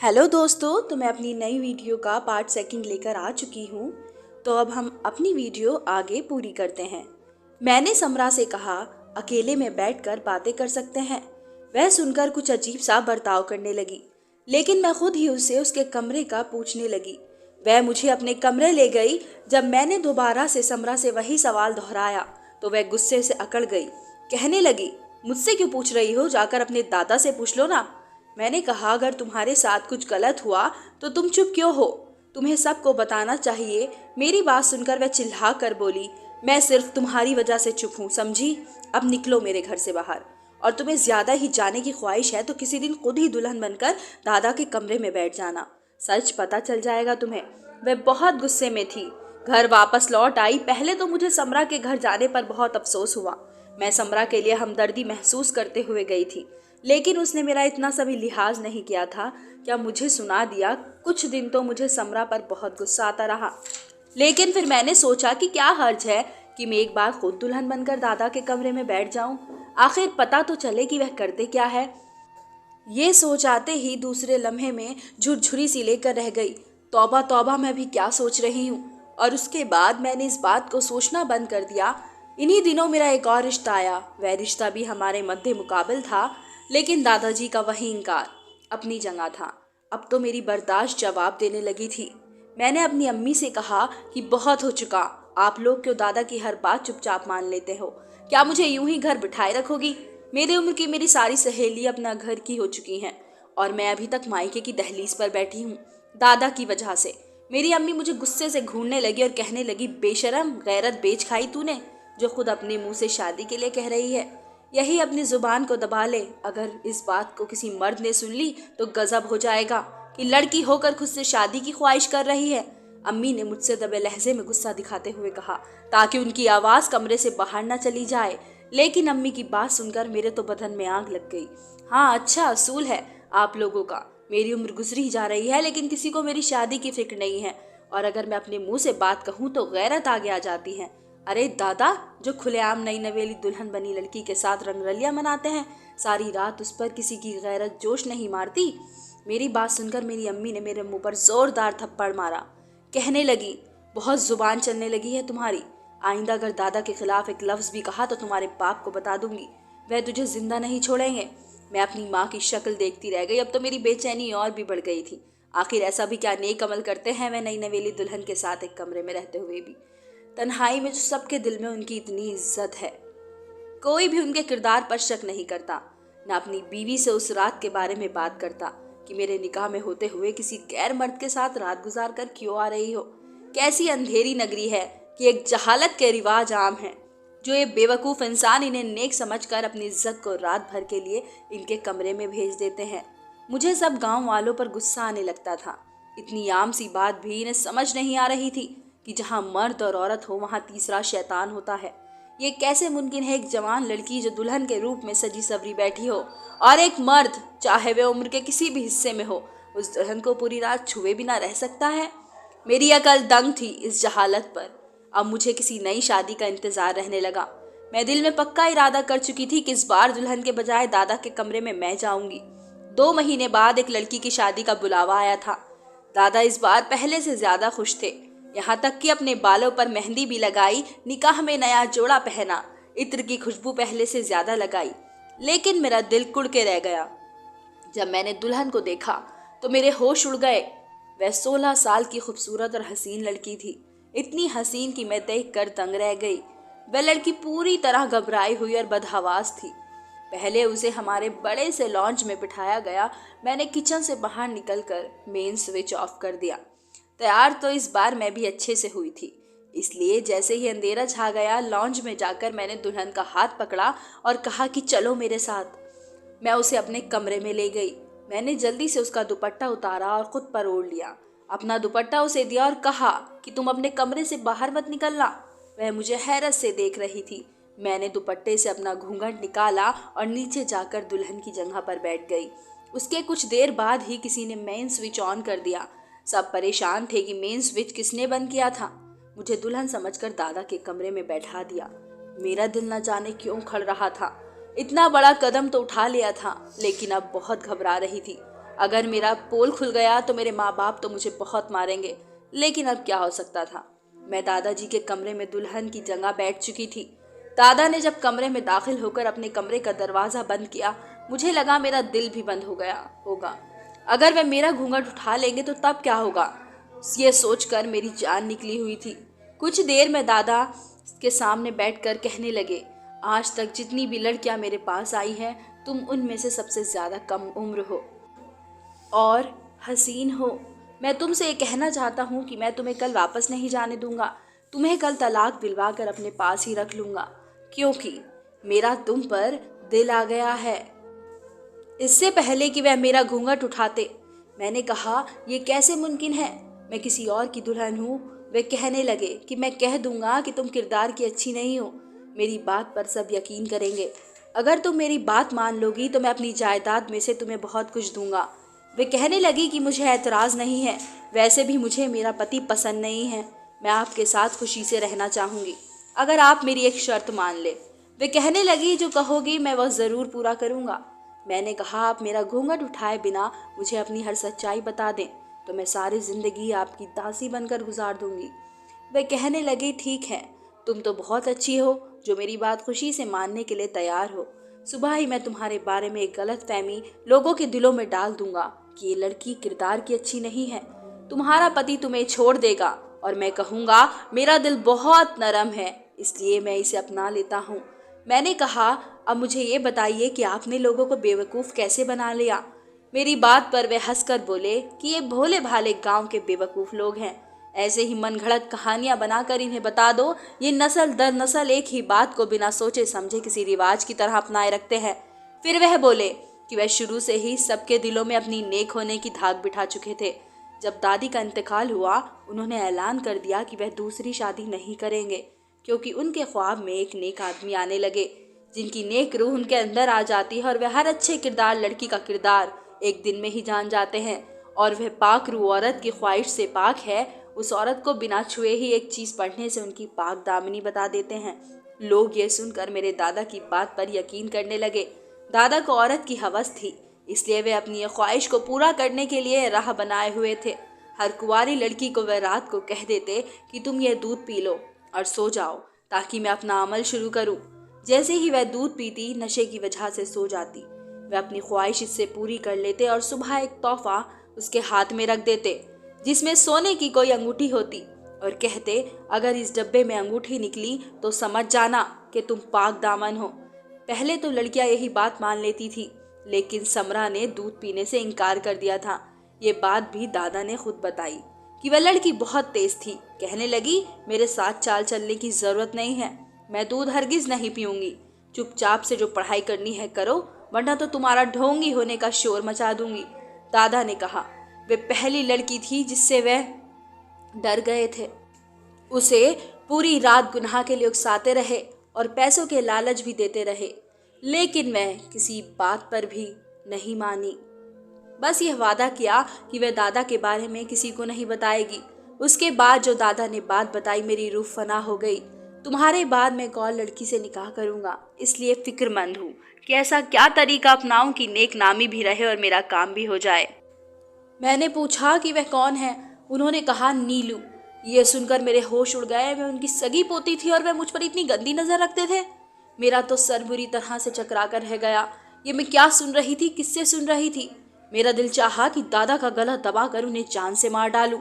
Hello दोस्तों, तो मैं अपनी नई वीडियो का पार्ट सेकंड लेकर आ चुकी हूँ। तो अब हम अपनी वीडियो आगे पूरी करते हैं। मैंने समरा से कहा, अकेले में बैठकर बातें कर सकते हैं। वह सुनकर कुछ अजीब सा बर्ताव करने लगी, लेकिन मैं खुद ही उससे उसके कमरे का पूछने लगी। वह मुझे अपने कमरे ले गई। जब मैंने दोबारा से समरा से वही सवाल दोहराया तो वह गुस्से से अकड़ गई। कहने लगी, मुझसे क्यों पूछ रही हो, जाकर अपने दादा से पूछ लो ना। मैंने कहा, अगर तुम्हारे साथ कुछ गलत हुआ तो तुम चुप क्यों हो? तुम्हें सबको बताना चाहिए। मेरी बात सुनकर वह चिल्ला कर बोली, मैं सिर्फ तुम्हारी वजह से चुप हूँ, समझी? अब निकलो मेरे घर से बाहर। और तुम्हें ज्यादा ही जाने की ख्वाहिश है तो किसी दिन खुद ही दुल्हन बनकर दादा के कमरे में बैठ जाना। सच पता चल जाएगा तुम्हें। वह बहुत गुस्से में थी। घर वापस लौट आई। पहले तो मुझे समरा के घर जाने पर बहुत अफसोस हुआ। मैं समरा के लिए हमदर्दी महसूस करते हुए गई थी, लेकिन उसने मेरा इतना सभी लिहाज नहीं किया था। क्या मुझे सुना दिया। कुछ दिन तो मुझे समरा पर बहुत गुस्सा आता रहा, लेकिन फिर मैंने सोचा कि क्या हर्ज है कि मैं एक बार खुद दुल्हन बनकर दादा के कमरे में बैठ जाऊं। आखिर पता तो चले कि वह करते क्या है। ये सोच आते ही दूसरे लम्हे में झुरझुरी सी लेकर रह गई। तौबा तौबा, मैं भी क्या सोच रही हूँ। और उसके बाद मैंने इस बात को सोचना बंद कर दिया। इन्हीं दिनों मेरा एक और रिश्ता आया। वह रिश्ता भी हमारे मध्य मुकाबिल था, लेकिन दादाजी का वही इनकार अपनी जगह था। अब तो मेरी बर्दाश्त जवाब देने लगी थी। मैंने अपनी अम्मी से कहा कि बहुत हो चुका। आप लोग क्यों दादा की हर बात चुपचाप मान लेते हो? क्या मुझे यूं ही घर बिठाए रखोगी? मेरी उम्र की मेरी सारी सहेली अपना घर की हो चुकी हैं और मैं अभी तक मायके की दहलीज पर बैठी हूँ, दादा की वजह से। मेरी अम्मी मुझे गुस्से से घूरने लगी और कहने लगी, बेशरम, गैरत बेच खाई तूने, जो खुद अपने मुंह से शादी के लिए कह रही है। यही अपनी जुबान को दबा ले। अगर इस बात को किसी मर्द ने सुन ली तो गजब हो जाएगा कि लड़की होकर खुद से शादी की ख्वाहिश कर रही है। अम्मी ने मुझसे दबे लहजे में गुस्सा दिखाते हुए कहा, ताकि उनकी आवाज कमरे से बाहर न चली जाए। लेकिन अम्मी की बात सुनकर मेरे तो बदन में आग लग गई। हाँ, अच्छा असूल है आप लोगों का। मेरी उम्र गुजरी जा रही है, लेकिन किसी को मेरी शादी की फिक्र नहीं है। और अगर मैं अपने मुंह से बात कहूँ तो गैरत आगे आ जाती है। अरे दादा, जो खुलेआम नई नवेली दुल्हन बनी लड़की के साथ रंगरलिया मनाते हैं, सारी रात उस पर किसी की गैरत जोश नहीं मारती? मेरी बात सुनकर मेरी अम्मी ने मेरे मुंह पर जोरदार थप्पड़ मारा। कहने लगी, बहुत जुबान चलने लगी है तुम्हारी। आइंदा अगर दादा के खिलाफ एक लफ्ज भी कहा तो तुम्हारे बाप को बता दूंगी। वह तुझे जिंदा नहीं छोड़ेंगे। मैं अपनी माँ की शक्ल देखती रह गई। अब तो मेरी बेचैनी और भी बढ़ गई थी। आखिर ऐसा भी क्या नेक अमल करते हैं वह नई नवेली दुल्हन के साथ एक कमरे में रहते हुए भी, तन्हाई में, जो सबके दिल में उनकी इतनी इज्जत है। कोई भी उनके किरदार पर शक नहीं करता। न अपनी बीवी से उस रात के बारे में बात करता कि मेरे निकाह में होते हुए किसी गैर मर्द के साथ रात गुजार कर क्यों आ रही हो। कैसी अंधेरी नगरी है कि एक जहालत के रिवाज आम हैं, जो ये बेवकूफ़ इंसान इन्हें नेक समझकर अपनी इज्जत को रात भर के लिए इनके कमरे में भेज देते हैं। मुझे सब गांव वालों पर गुस्सा आने लगता था। इतनी आम सी बात भी इन्हें समझ नहीं आ रही थी कि जहाँ मर्द और औरत हो वहाँ तीसरा शैतान होता है। ये कैसे मुमकिन है, एक जवान लड़की जो दुल्हन के रूप में सजी सवरी बैठी हो और एक मर्द, चाहे वे उम्र के किसी भी हिस्से में हो, उस दुल्हन को पूरी रात छुए बिना रह सकता है? मेरी अकल दंग थी इस जहालत पर। अब मुझे किसी नई शादी का इंतजार रहने लगा। मैं दिल में पक्का इरादा कर चुकी थी कि इस बार दुल्हन के बजाय दादा के कमरे में मैं जाऊंगी। 2 महीने बाद एक लड़की की शादी का बुलावा आया था। दादा इस बार पहले से ज्यादा खुश थे। यहाँ तक कि अपने बालों पर मेहंदी भी लगाई, निकाह में नया जोड़ा पहना, इत्र की खुशबू पहले से ज्यादा लगाई। लेकिन मेरा दिल कुड़ के रह गया। जब मैंने दुल्हन को देखा तो मेरे होश उड़ गए। वह 16 साल की खूबसूरत और हसीन लड़की थी। इतनी हसीन कि मैं देख कर दंग रह गई। वह लड़की पूरी तरह घबराई हुई और बदहवास थी। पहले उसे हमारे बड़े से लॉन्च में बिठाया गया। मैंने किचन से बाहर निकलकर मेन स्विच ऑफ कर दिया। तैयार तो इस बार मैं भी अच्छे से हुई थी, इसलिए जैसे ही अंधेरा छा गया, लॉन्ज में जाकर मैंने दुल्हन का हाथ पकड़ा और कहा कि चलो मेरे साथ। मैं उसे अपने कमरे में ले गई। मैंने जल्दी से उसका दुपट्टा उतारा और खुद पर ओढ़ लिया। अपना दुपट्टा उसे दिया और कहा कि तुम अपने कमरे से बाहर मत निकलना। वह मुझे हैरत से देख रही थी। मैंने दुपट्टे से अपना घूंघट निकाला और नीचे जाकर दुल्हन की जगह पर बैठ गई। उसके कुछ देर बाद ही किसी ने मेन स्विच ऑन कर दिया। सब परेशान थे कि मेन स्विच किसने बंद किया था। मुझे दुल्हन समझकर दादा के कमरे में बैठा दिया। मेरा दिल न जाने क्यों खड़ रहा था। इतना बड़ा कदम तो उठा लिया था, लेकिन अब बहुत घबरा रही थी। अगर मेरा पोल खुल गया तो मेरे माँ बाप तो मुझे बहुत मारेंगे, लेकिन अब क्या हो सकता था। मैं दादाजी के कमरे में दुल्हन की जगह बैठ चुकी थी। दादा ने जब कमरे में दाखिल होकर अपने कमरे का दरवाज़ा बंद किया, मुझे लगा मेरा दिल भी बंद हो गया होगा। अगर वे मेरा घूंघट उठा लेंगे तो तब क्या होगा, ये सोचकर मेरी जान निकली हुई थी। कुछ देर में दादा के सामने बैठकर कहने लगे, आज तक जितनी भी लड़कियां मेरे पास आई हैं, तुम उनमें से सबसे ज़्यादा कम उम्र हो और हसीन हो। मैं तुमसे ये कहना चाहता हूँ कि मैं तुम्हें कल वापस नहीं जाने दूंगा। तुम्हें कल तलाक दिलवा कर अपने पास ही रख लूँगा, क्योंकि मेरा तुम पर दिल आ गया है। इससे पहले कि वह मेरा घूंघट उठाते, मैंने कहा, ये कैसे मुमकिन है, मैं किसी और की दुल्हन हूँ। वे कहने लगे कि मैं कह दूंगा कि तुम किरदार की अच्छी नहीं हो। मेरी बात पर सब यकीन करेंगे। अगर तुम मेरी बात मान लोगी तो मैं अपनी जायदाद में से तुम्हें बहुत कुछ दूंगा। वे कहने लगी कि मुझे एतराज़ नहीं है, वैसे भी मुझे मेरा पति पसंद नहीं है। मैं आपके साथ खुशी से रहना चाहूँगी, अगर आप मेरी एक शर्त मान ले। वे कहने लगी, जो कहोगी मैं वह ज़रूर पूरा करूँगा। मैंने कहा, आप मेरा घूंघट उठाए बिना मुझे अपनी हर सच्चाई बता दें तो मैं सारी ज़िंदगी आपकी दासी बनकर गुजार दूंगी। वे कहने लगे, ठीक है, तुम तो बहुत अच्छी हो जो मेरी बात खुशी से मानने के लिए तैयार हो। सुबह ही मैं तुम्हारे बारे में एक गलतफहमी लोगों के दिलों में डाल दूंगा कि ये लड़की किरदार की अच्छी नहीं है। तुम्हारा पति तुम्हें छोड़ देगा और मैं कहूँगा, मेरा दिल बहुत नरम है, इसलिए मैं इसे अपना लेता हूँ। मैंने कहा, अब मुझे ये बताइए कि आपने लोगों को बेवकूफ़ कैसे बना लिया। मेरी बात पर वे हंसकर बोले कि ये भोले भाले गांव के बेवकूफ़ लोग हैं। ऐसे ही मनगढ़ंत कहानियां बनाकर इन्हें बता दो, ये नस्ल दर नस्ल एक ही बात को बिना सोचे समझे किसी रिवाज की तरह अपनाए रखते हैं। फिर वह बोले कि वह शुरू से ही सबके दिलों में अपनी नेक होने की धाक बिठा चुके थे। जब दादी का इंतकाल हुआ, उन्होंने ऐलान कर दिया कि वह दूसरी शादी नहीं करेंगे, क्योंकि उनके ख्वाब में एक नेक आदमी आने लगे, जिनकी नेक रूह उनके अंदर आ जाती है और वह हर अच्छे किरदार लड़की का किरदार एक दिन में ही जान जाते हैं। और वह पाक रूह औरत की ख्वाहिश से पाक है, उस औरत को बिना छुए ही एक चीज़ पढ़ने से उनकी पाक दामनी बता देते हैं। लोग ये सुनकर मेरे दादा की बात पर यकीन करने लगे। दादा को औरत की हवस थी, इसलिए वे अपनी ये ख्वाहिश को पूरा करने के लिए राह बनाए हुए थे। हर कुंवारी लड़की को वह रात को कह देते कि तुम ये दूध पी लो और सो जाओ, ताकि मैं अपना अमल शुरू करूं। जैसे ही वह दूध पीती, नशे की वजह से सो जाती। वह अपनी ख्वाहिश इससे पूरी कर लेते और सुबह एक तोहफा उसके हाथ में रख देते, जिसमें सोने की कोई अंगूठी होती, और कहते, अगर इस डब्बे में अंगूठी निकली तो समझ जाना कि तुम पाक दामन हो। पहले तो लड़कियां यही बात मान लेती थी, लेकिन समरा ने दूध पीने से इनकार कर दिया था। ये बात भी दादा ने खुद बताई कि वह लड़की बहुत तेज थी। कहने लगी, मेरे साथ चाल चलने की जरूरत नहीं है, मैं दूध हरगिज नहीं पीऊंगी। चुपचाप से जो पढ़ाई करनी है करो, वरना तो तुम्हारा ढोंगी होने का शोर मचा दूंगी। दादा ने कहा, वे पहली लड़की थी जिससे वह डर गए थे। उसे पूरी रात गुनाह के लिए उकसाते रहे और पैसों के लालच भी देते रहे, लेकिन मैं किसी बात पर भी नहीं मानी। बस यह वादा किया कि वह दादा के बारे में किसी को नहीं बताएगी। उसके बाद जो दादा ने बात बताई, मेरी रूह फना हो गई। तुम्हारे बाद मैं एक और लड़की से निकाह करूंगा, इसलिए फिक्रमंद हूँ कि ऐसा क्या तरीका अपनाऊं कि नेक नामी भी रहे और मेरा काम भी हो जाए। मैंने पूछा कि वह कौन है। उन्होंने कहा, नीलू। ये सुनकर मेरे होश उड़ गए। मैं उनकी सगी पोती थी और वह मुझ पर इतनी गंदी नजर रखते थे। मेरा तो सर बुरी तरह से चकरा कर रह गया। ये मैं क्या सुन रही थी, किससे सुन रही थी? मेरा दिल चाहा कि दादा का गला दबाकर उन्हें जान से मार डालूं।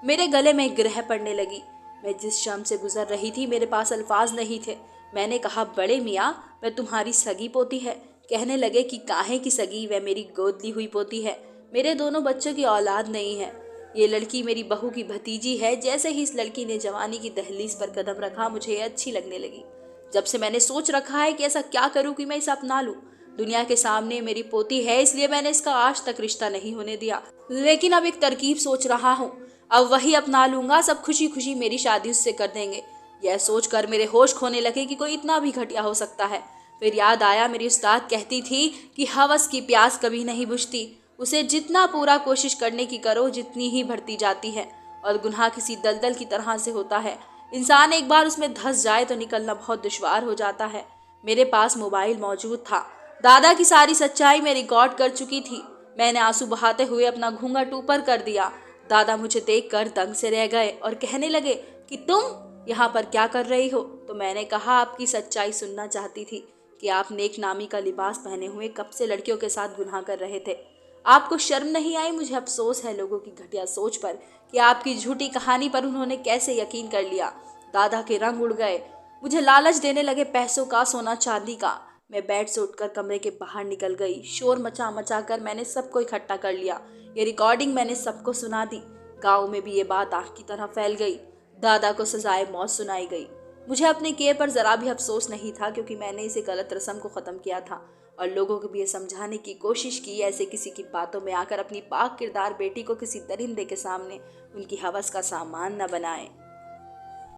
मेरे गले में ग्रह पड़ने लगी। मैं जिस शाम से गुजर रही थी, मेरे पास अल्फाज नहीं थे। मैंने कहा, बड़े मियाँ, वह तुम्हारी सगी पोती है। कहने लगे कि काहे की सगी, वह मेरी गोद ली हुई पोती है। मेरे दोनों बच्चों की औलाद नहीं है। ये लड़की मेरी बहू की भतीजी है। जैसे ही इस लड़की ने जवानी की दहलीज पर कदम रखा, मुझे ये अच्छी लगने लगी। जब से मैंने सोच रखा है कि ऐसा क्या करूं कि मैं इसे अपना लूं। दुनिया के सामने मेरी पोती है, इसलिए मैंने इसका आज तक रिश्ता नहीं होने दिया। लेकिन अब एक तरकीब सोच रहा हूँ, अब वही अपना लूंगा। सब खुशी खुशी मेरी शादी उससे कर देंगे। यह सोचकर मेरे होश खोने लगे कि कोई इतना भी घटिया हो सकता है। फिर याद आया, मेरी उस्ताद कहती थी कि हवस की प्यास कभी नहीं बुझती। उसे जितना पूरा कोशिश करने की करो, जितनी ही बढ़ती जाती है। और गुनाह किसी दलदल की तरह से होता है, इंसान एक बार उसमें धंस जाए तो निकलना बहुत दुश्वार हो जाता है। मेरे पास मोबाइल मौजूद था। दादा की सारी सच्चाई मैं रिकॉर्ड कर चुकी थी। मैंने आंसू बहाते हुए अपना घूंघट ऊपर कर दिया। दादा मुझे देखकर दंग से रह गए और कहने लगे कि तुम यहाँ पर क्या कर रही हो। तो मैंने कहा आपकी सच्चाई सुनना चाहती थी कि आप नेक नामी का लिबास पहने हुए कब से लड़कियों के साथ गुनाह कर रहे थे। आपको शर्म नहीं आई? मुझे अफसोस है लोगों की घटिया सोच पर कि आपकी झूठी कहानी पर उन्होंने कैसे यकीन कर लिया। दादा के रंग उड़ गए। मुझे लालच देने लगे पैसों का, सोना चांदी का। मैं बेड से उठकर कमरे के बाहर निकल गई। शोर मचा मचा कर मैंने सबको इकट्ठा कर लिया। ये रिकॉर्डिंग मैंने सबको सुना दी। गांव में भी ये बात आग की तरह फैल गई। दादा को सजाए मौत सुनाई गई। मुझे अपने किए पर जरा भी अफसोस नहीं था, क्योंकि मैंने इसे गलत रस्म को ख़त्म किया था और लोगों को भी ये समझाने की कोशिश की ऐसे किसी की बातों में आकर अपनी पाक किरदार बेटी को किसी दरिंदे के सामने उनकी हवस का सामान न बनाएं।